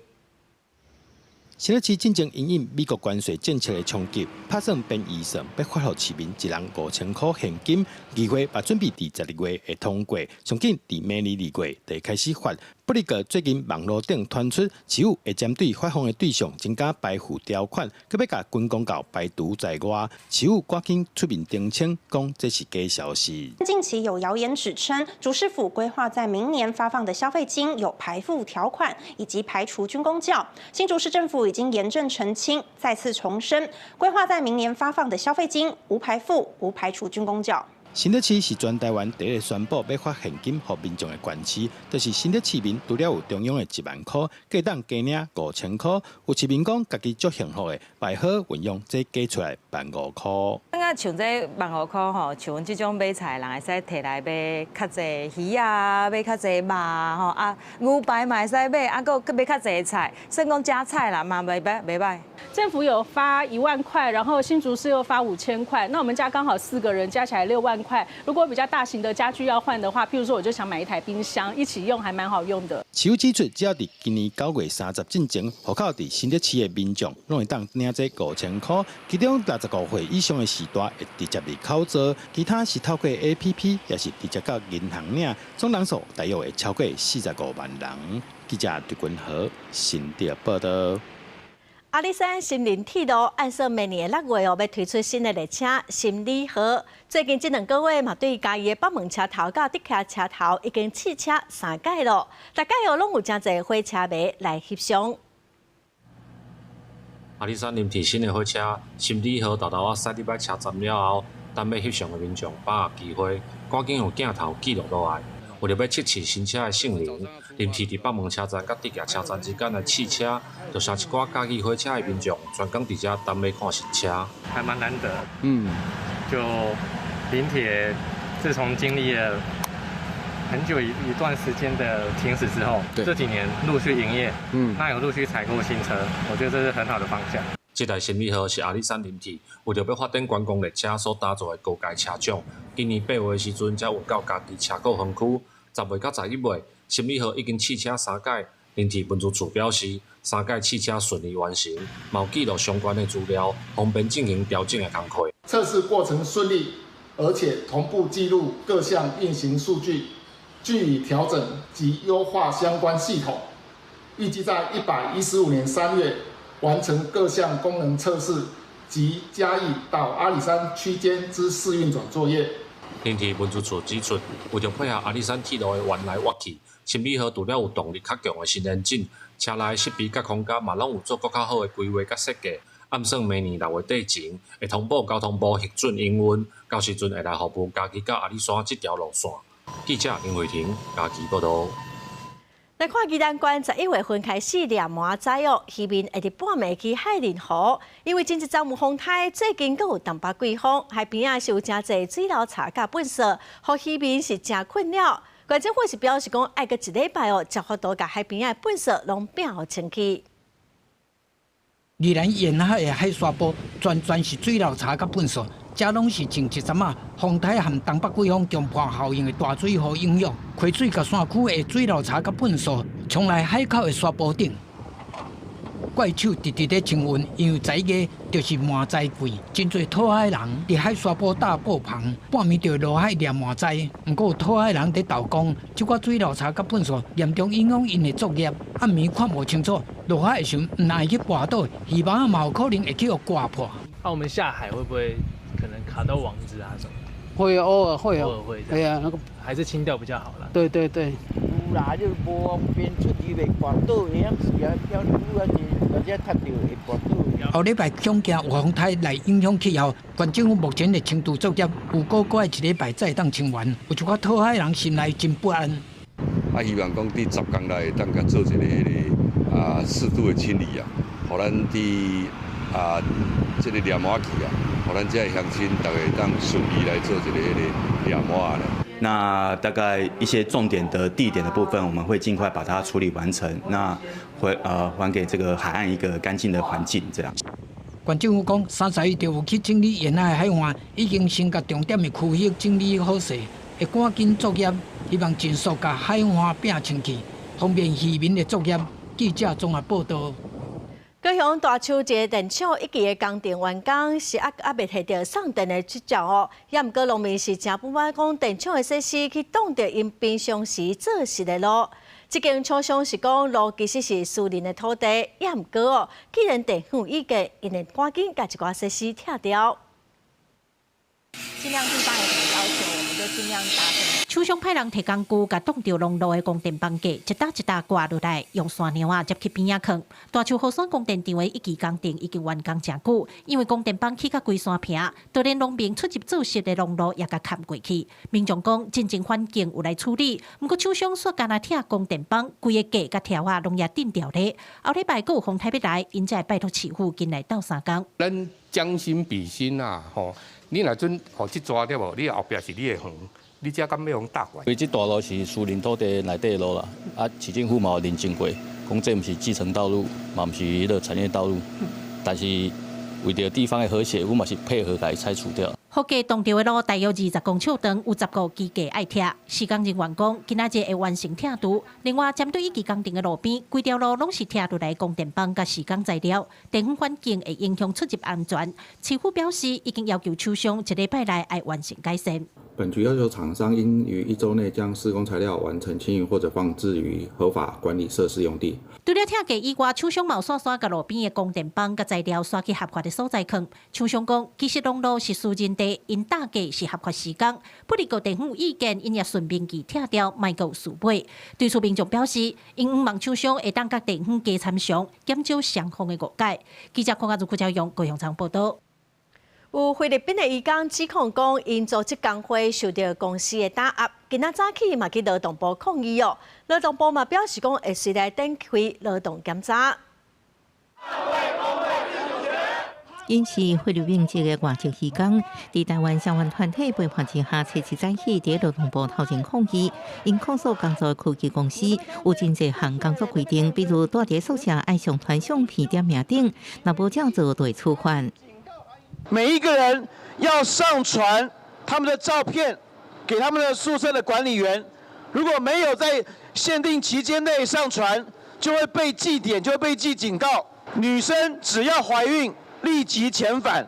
新竹市正正因应美国关税政策的冲击，打算编预算，要发予市民一人5000块现金，议会把准备伫12月会通过，上紧伫明年2月就开始发。不哩个最近网络顶传出，市府会针对发放的对象增加排付条款，佮要甲军公告排除在外。市府赶紧出面澄清，讲这是假消息。近期有谣言指称，主市府规划在明年发放的消费金有排付条款，以及排除军公教。新竹市政府已经严正澄清，再次重申，规划在明年发放的消费金无排付、无排除军公教。新竹市是全台湾第一个宣布要发现金予民众的县市，就是新竹市民除了有中央的1万块，计当加领5000块。有市民讲，家己足幸福的，摆好运用这加出来15000块。像这15000块吼，像阮这种买菜的人会使摕来买较济鱼啊，买较济肉吼啊，牛排嘛会使买，啊，搁买较济菜，算讲加菜啦嘛袂歹。政府有发1万块，然后新竹市又发5000块，那我们家刚好4个人，加起来6万块。如果比较大型的家具要换的话，譬如说我就想买一台冰箱，一起用还蛮好用的。市府指出，只要伫今年9月30进前，户口伫新竹市的民众，拢会当领这5000块，其中65岁以上的时代会直接入口做，其他是透过 APP， 也是直接到银行领，总人数大约会超过45万人。记者杜君和新竹报道。阿里山新林铁路按说明年6月要推出新的列车新里号。最近这2个月嘛，对嘉义的北门车头到竹徛车头已经试车3届了，大概有拢有真侪火车迷来翕相。阿里山林铁新的火车新里号豆豆啊，驶入摆车站了后，等要翕相的民众把握机会，赶紧用镜头记录落来。为了要测试新车的性能，林铁伫北门车站甲竹徛车站之间的试车，就请一寡嘉义火车的民众专工伫遮等要看新车，还蛮难得。就林铁自从经历了很久一段时间的停驶之后，这几年陆续营业，那有陆续采购新车，我觉得这是很好的方向。这台新里号是阿里山林铁为了要发展观光列车所打造的高阶车种。今年8月时阵才运到家己车库园区，10月到11月，新里号已经试车3届。林铁分驻处表示，3届试车顺利完成，有记录相关的资料，方便进行调整的工作。测试过程顺利，而且同步记录各项运行数据，据以调整及优化相关系统。预计在115年3月完成各项功能测试及嘉义到阿里山区间之试运转作业。林铁分驻处指出，为了配合阿里山铁路的原来挖气，新里号除了有动力较强的新引擎，车内设备甲空间嘛拢有做更较好的规划甲设计，按算明年6月底前会通报交通部核准营运，到时阵会来服务家己到阿里山这条路线。记者林慧婷家己报道。来看鸡蛋馆11月份开始掠麻仔哦，渔民会伫半暝去海林河，因为真一阵风台，最近阁有东北季风，海边啊是有真侪水流茶甲粪扫，互渔民是真困扰。县政府是表示讲，爱个一礼拜哦，才法度甲海边啊粪扫拢变好清气。宜兰沿海的海沙坡全是水流茶甲粪扫，这拢是前一阵啊风台和东北季风强破效应的大水河影响，开水甲山区的水流茶甲粪扫冲来海口的沙坡顶。怪手直直咧清运，因为早月就是麻仔季，真侪讨海人伫海沙坡大埔旁半暝就落海掠麻仔。毋过有讨海人伫投讲，即款水流茶甲粪扫严重影响因的作业，暗暝看无清楚，落海的时候毋但会去刮倒，鱼网嘛有可能会去互刮破。那我们下海会不会可能卡到网子啊什么？会偶尔会偶尔会。对啊，那个还是清掉比较好啦。对对对。有啦，就无边出去袂刮倒，会晓时啊漂流啊是，或者踢到会刮倒。后礼拜恐惊有风台来影响气候，县政府目前的清除作业有过过一礼拜才会当清完，有一寡讨海人心内真不安。希望讲伫10天内当甲做一个适度的清理啊，互咱伫这个掠麻期啊，互咱这乡亲大家当顺利来做一个掠麻咧。那大概一些重点的地点的部分，我们会尽快把它处理完成。那还给这个海岸一个干净的环境，这样。县政府讲，30日就有去整理沿海海岸，已经先甲重点的区域整理好势，会赶紧作业，希望尽速甲海岸变清气，方便渔民的作业。记者综合报道。高雄大树一个电厂1期的工程完工，是未摕到送电的执照哦。也毋过农民是真不满，讲电厂的设施去挡着因平常时做事的路。这间厂商是讲路其实是私人的土地，也毋过哦，既然政府意见，因会赶紧甲一寡设施拆掉。尽量地方有什么要求，我们就尽量达成。厂商派人摕工具，甲挡着路路的供电棒架，一搭一搭挂落来，用线鸟啊接去边仔放。大树河山供电场的1期工程已经完工真久，因为供电棒起甲规山坪，就连农民出入做事的路路也甲砍过去。民众讲进前环境有来处理，不过厂商说干那拆供电棒，规个架甲条啊拢也定掉咧。后礼拜阁有风台要来，因才会拜托市府进来斗3工。咱将心比心啊，吼！你若准互去抓对无？你后壁是你的园，你才敢要用搭完？因为这大路是私人土地内底的路啦，市政府嘛有认证过，讲这毋是基层道路，嘛毋是迄个产业道路，但是为着地方的和谐，我嘛是配合甲伊拆除掉。福建东条的路大约20公尺长，有10个机架爱拆。施工人员讲，今仔日会完成拆除。另外，针对1期工程的路边，规条路拢是拆落来供电棒甲施工材料，地方环境会影响出入安全。市府表示，已经要求厂商1礼拜内爱完成改善。本局要求厂商应于1周内将施工材料完成清运或者放置于合法管理设施用地。除了拆架以外，厂商嘛刷甲路边的供电棒甲材料刷去合法的所在放。厂商讲，其实路路是私人地，因大架是合法施工，不离个地方有意见，因也顺便去拆掉，卖个有事尾。对此民众表示，因毋望厂商会当甲地方加参详，减少双方的误解。记者看朱兆勇高雄场报道。有菲律宾的移工指控讲，因组织工会受到公司的打压，今仔早起嘛去劳动部抗议哦。劳动部嘛表示讲，会随来展开劳动检查。因是菲律宾籍的外籍移工，伫台湾相关团体陪伴之下，初次早起伫劳动部头前抗议，因控诉工作科技公司有真侪项工作规定，比如住伫宿舍爱上传相片点名顶，若无照做对处罚。每一个人要上传他们的照片给他们的宿舍的管理员，如果没有在限定期间内上传，就会被记点，就会被记警告。女生只要怀孕，立即遣返。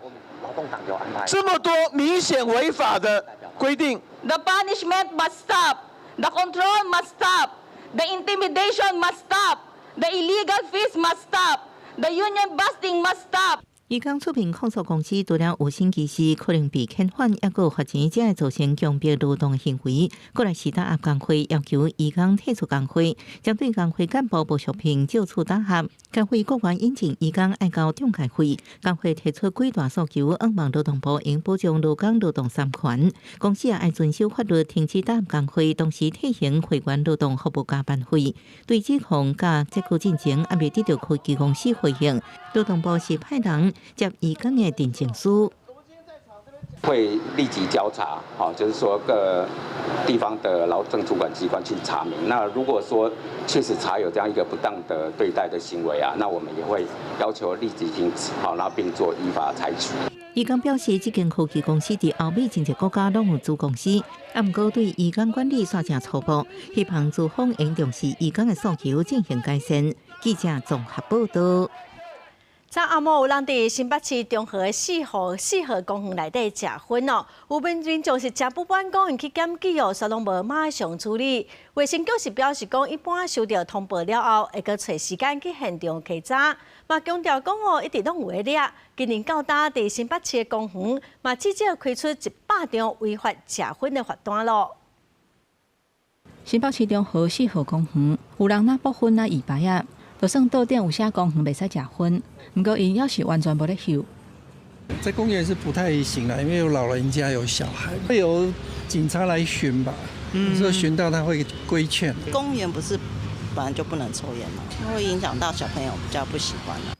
这么多明显违法的规定。The punishment must stop. The control must stop. The intimidation must stop. The illegal fees must stop. The union busting must stop. 移工出面控诉公司除了有薪歧视，可能被遣返，也有罚钱，才会造成强迫劳动行为。过来是打压工会，要求移工退出工会，将对工会干部不续聘就处打压。工会国员引进移工爱交中介费，工会提出几大诉求，希望劳动部应保障劳工劳动三权。公司也爱遵守法律，停止打入工会，同时退还会员劳动服务加班费。对指控甲接触进程还未得到科技公司回应，劳动部是派人接移工的定情书。会立即交查，就是说各地方的劳政主管机关去查明。那如果说确实查有这样一个不当的对待的行为啊，那我们也会要求立即停止，然后并做依法裁处。移工表示，这间科技公司伫欧美真侪国家拢有子公司，啊，不过对移工管理煞正粗暴，希望资方应重视移工的诉求进行改善。记者综合报道。昨暗晡有人伫新北市中和4号公园内底食薰哦，有民众是食不完，讲因去检举哦，所拢无马上处理。卫生局是表示讲，一般收到通报了后，会搁找时间去现场稽查。嘛强调讲哦，一直拢有在抓。今年到搭伫新北市的公园，嘛至少开出100场违法食薰的罚单咯。新北市中和4号公园有人拿爆薰啊椅牌啊，就算到店有写公园袂使食薰。不过，因要是完全无咧休。在公园是不太行了，因为有老人家有小孩，会有警察来巡吧。有时候巡到他会规劝。公园不是本来就不能抽烟吗？会影响到小朋友比较不喜欢了。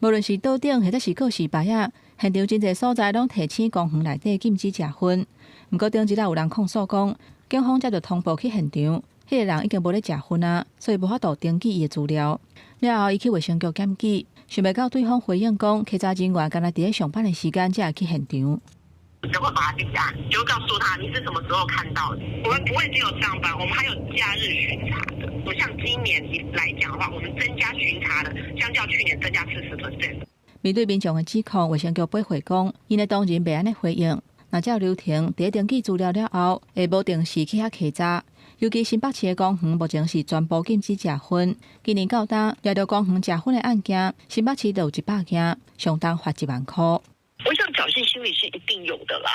无论是到顶或者是告示牌啊，现场真侪所在拢提醒公园内底禁止食薰。不过，顶一日有人控诉讲，警方接到通报去现场，迄个人已经无咧食薰啊，所以无法度登记伊的资料。了后，伊去卫生局检举。想袂到对方回应讲，稽查人员敢若伫咧上班的时间才去现场。就会把他定下，就告诉他你是什么时候看到的。我们不会只有上班，我们还有假日巡查的。像今年来讲的话，我们增加巡查的，相较去年增加40%。面对民众的指控，卫生局驳回讲，因的当然袂安尼回应。若照流程，伫登记资料了后，会无定时去遐稽查。尤其新北市的公园目前是全部禁止食薰。今年到搭抓到公园食薰的案件，新北市就有100件，相当罚1万块。我想侥幸心理是一定有的啦，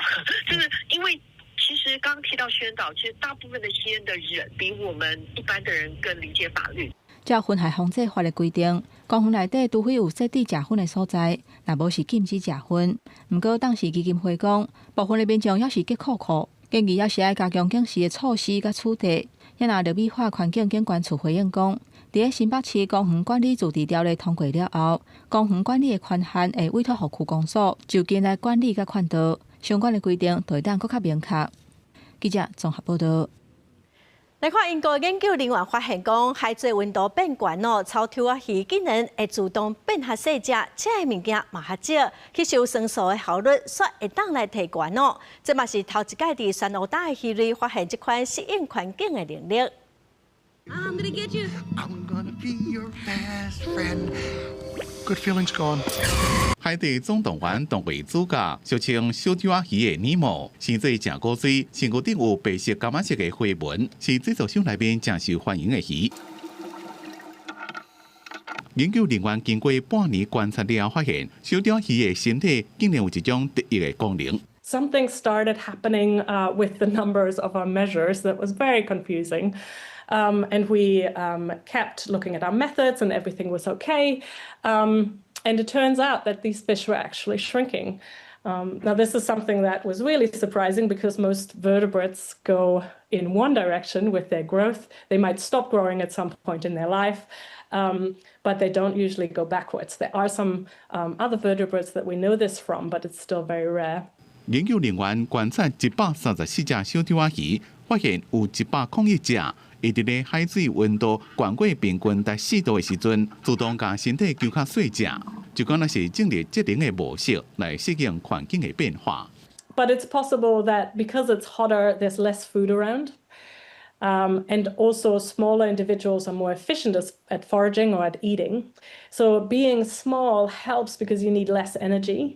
就是因为其实刚提到宣导，其实大部分的吸烟的人比我们一般的人更理解法律。照《薰害防治法》的规定，公园内底除非有设置食薰的所在，若无是禁止食薰。不过当时基金会讲，部分的民众也是急苦苦。建议也是爱加强警示的措施甲处罚。也拿立美化环境警管处回应讲，伫新北市公园管理自治条例通过了后，公园管理的权限会委托予区公所就近来管理甲劝导，相关的规定就会当搁较明确。记者综合报道。来看英国研究人员发现讲，海水温度变悬哦，草条啊鱼竟然会自动变较细只，这个物件嘛较少，吸收酸素的效率煞会当来提悬哦。这嘛是头一届伫山澳大的鱼类发现这款适应环境的能力。I'm gonna get you. I'm gonna be your best friend. Good feelings gone. 海地总动员动画主角，俗称小鸟鱼的尼莫，身材正高水，身躯顶有白色、橄榄色的花纹，是制作商内面正受欢迎的鱼。研究人员经过半年观察了后，发现小鸟鱼的身体竟然有一种特异的功能。Something started happening with the numbers of our measures that was very confusing. And we kept looking at our methods and everything was okay. And it turns out that these fish were actually shrinking. Now, this is something that was really surprising because most vertebrates go in one direction with their growth. They might stop growing at some point in their life, but they don't usually go backwards. There are some other vertebrates that we know this from, but it's still very rare. 研究人员观察134只小鸟鱼，发现有101只。会伫咧海水温度悬过平均达4度的时阵，自动将身体揪较细只，就讲那是建立节能的模式来适应环境的变化。But it's possible that because it's hotter, there's less food around, and also smaller individuals are more efficient at foraging or at eating. So being small helps because you need less energy.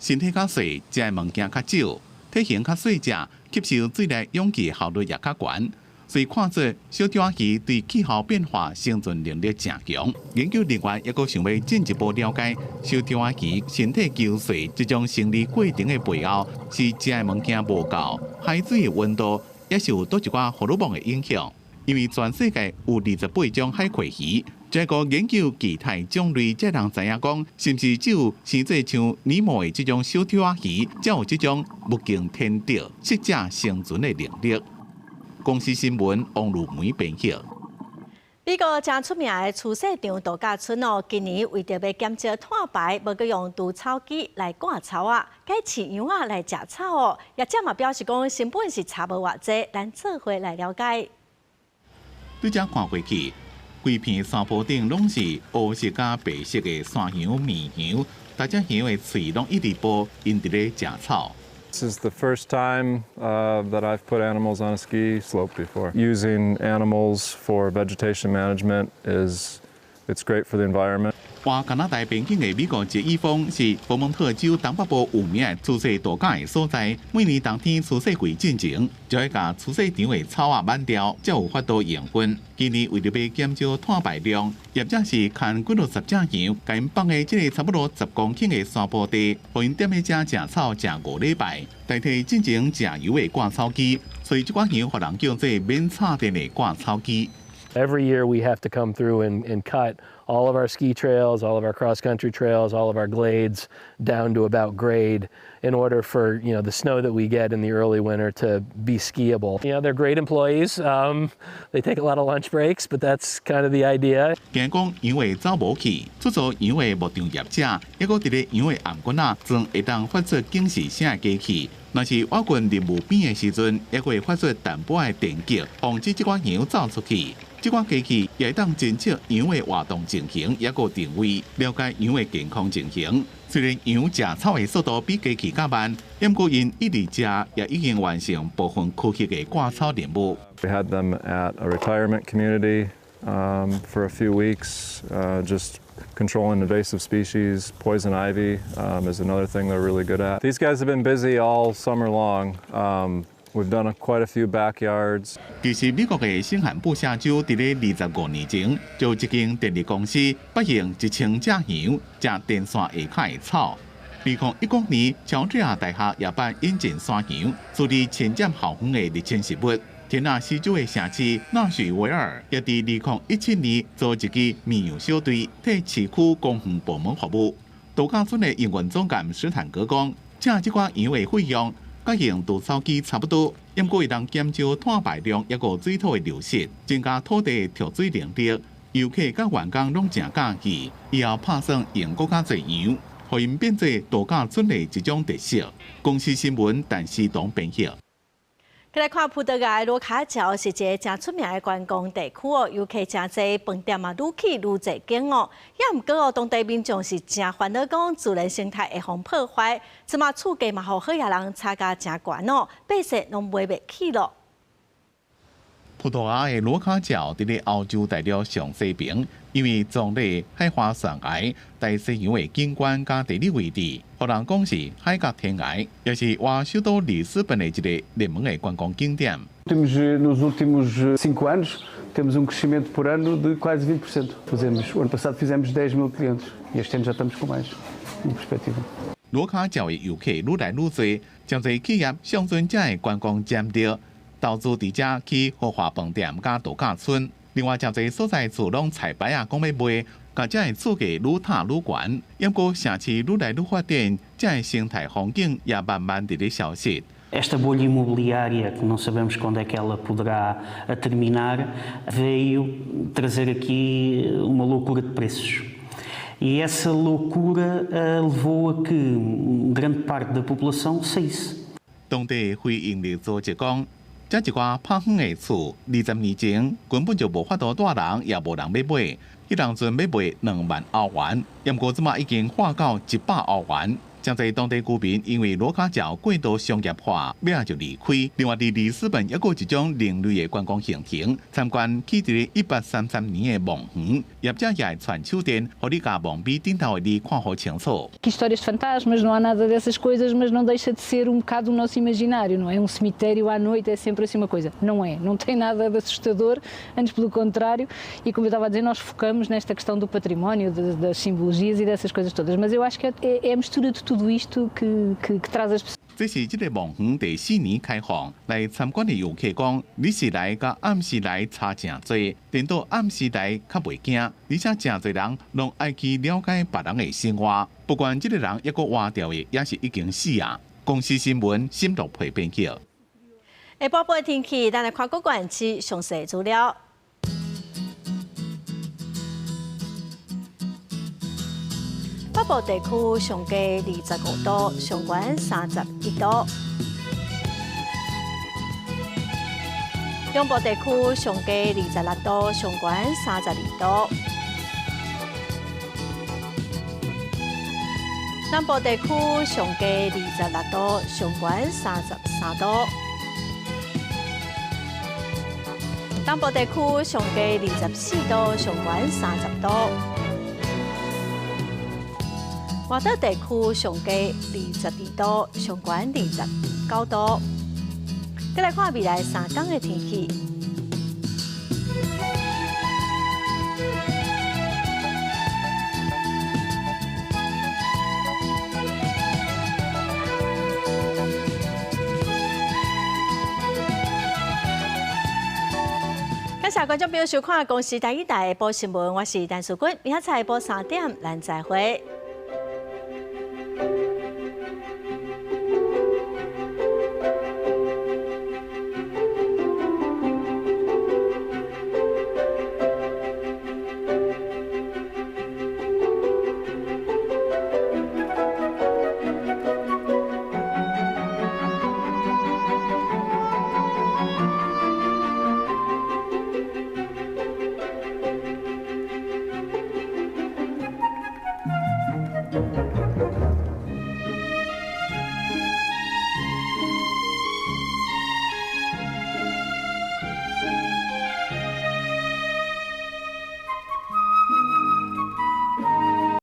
身体较细，食的物件较少，体型较细只，吸收水内氧气效率也较悬。所以看做小鸟鱼对气候变化生存能力正强。研究人员也阁想要进一步了解小鸟鱼身体揪细这种生理过程的背后，是食的物件无够，海水的温度也是有多一寡荷尔蒙的影响。因为全世界有28种海葵鱼，这个研究其他种类，才让知影讲，是毋是只有生做像尼莫的这种小跳蛙鱼，才有这种物竞天敌、适者生存的能力。公司新闻王如梅编辑。美国真出名的慈禧场度假村哦，今年为着要减少碳排，无搁用除草机来赶草啊，改饲羊仔来食草哦。业者嘛表示讲，成本是差无偌济，咱做伙来了解。对遮看过去，规片山坡顶拢是黑色加白色的山羊、绵羊，大只羊的喙拢一直播，因伫咧食草。This is the first time that I've put animals on a ski slope before. Using animals for vegetation management it's great for the environment. 哇，加拿大边境的美国杰伊峰是佛蒙特州东北部有名的慈禧度假的所在。每年冬天慈禧季进前，就会把慈禧场的草啊挽掉，才有法度营运。今年为了要减少碳排量，业者是牵几落10只羊，甲因放在这个差不多10公顷的山坡地，互因踮喺遮食草食5礼拜，代替进前食油的挂草机。所以这款羊，互人叫做免插电的挂草机。Every year we have to come through and cut all of our ski trails, all of our cross-country trails, all of our glades down to about grade in order for, the snow that we get in the early winter to be skiable. They're great employees. They take a lot of lunch breaks, but that's kind of the idea. 惊讲羊会走无去，出租羊的牧场业者，抑搁伫咧羊的颔管啊，装会当发出警示声的机器。若是挖掘任务边的时阵，也会发出淡薄的电击，防止这款羊走出去。这款机器也会当侦测羊的活动情形，也个定位，了解羊的健康情形。虽然羊食草的速度比机器较慢，不过因一直食，也已经完成部分区域的挂草任务。We had them at a retirement community for a few weeks, just controlling invasive species. Poison ivy is another thing they're really good at. These guys have been busy all summer long. We've done quite a few backyards. 其实美国的新罕布夏州伫咧25年前，就一间电力公司发现1000只羊食电线下骹的草。2019年，乔治亚大学也办引进山羊，处理潜占校园的日迁食物。田纳西州的城市纳许维尔也伫2017年做一支绵羊小队，替市区公园部门服务。度假村的营运总监史坦格讲，请这款羊的费用。甲用除草机差不多，不过会当减少碳排量，也个水土的流失，增加土地调水能力。游客甲员工拢真喜喜，以后打算用更加侪羊，互因变做度假村的一种特色。公司新闻陈思东编辑。再来看葡萄牙的罗卡角是一个真出名的观光地区哦，游客真侪，饭店嘛愈去愈侪间哦。也毋过哦，当地民众是真烦恼，讲自然生态会互破坏，即嘛厝价嘛，互好野人差价真悬哦，百姓拢买袂起咯。葡萄牙的罗卡角伫咧欧洲大陆上西边，因为壮丽海花山崖、大西洋的景观加地理位置，互人讲是海角天涯，也是哇首都里斯本的一个热门的观光景点。Temos nos últimos 5 anos temos crescimento por ano de quase 20%. O ano passado fizemos 10.000 clientes e este ano já estamos com mais perspectiva. 罗卡角的游客愈来愈多，真侪企业上准这的观光占着。投资伫遮去豪华饭店加度假村，另外真侪所在厝拢彩排啊，讲要卖，甲遮的厝价愈塔愈悬。不过城市愈来愈发展，遮的生态风景也慢慢伫咧消失。Esta bolha imobiliária, que não sabemos quando é que ela poderá terminar, veio trazer aqui uma loucura de preços. E essa loucura levou a que grande parte da população saísse. 当地非营利组织讲。这一寡拍远的厝，20年前根本就无法度住人，也无人要买。迄当阵要卖2万欧元，不过即马已经化到100欧元。真侪当地居民因为罗卡角过度商业化，尾仔就离开。另外，伫里斯本也有一种另类的观光行程，参观起一个1833年的梦园，业者也会传手电，互你甲梦比顶头的你看好清楚。Que histórias de fantasmas, não há nada dessas coisas, mas não deixa de ser bocado o nosso imaginário, não é? Cemitério à noite é sempre assim uma coisa. Não é, não tem nada de assustador, antes pelo contrário. E como eu estava a dizer, nós focamos nesta questão do património, das simbologias e dessas coisas todas. Mas eu acho que é a mistura de tudo isto que traz as pessoas. 这是这个梦园第4年开放，来参观的游客讲，日时来甲暗时来差真多，等到暗时来较袂惊，而且真侪人拢爱去了解别人的生活，不管这个人抑个活掉的，也是已经死啊。公司新闻深度配编辑。下晡半天气，咱来看各县市详细资料。北部地区上低25度，上悬31度；中部地区上低26度，上悬32度；南部地区上低26度，上悬33度；东部地区上低24度，上悬30度。华岛地区上低22度，上悬29度。再来看未来3天的天气。感谢观众朋友收看《公视台1台下晡新闻》，我是陈淑君，明仔载下晡3点，咱再会。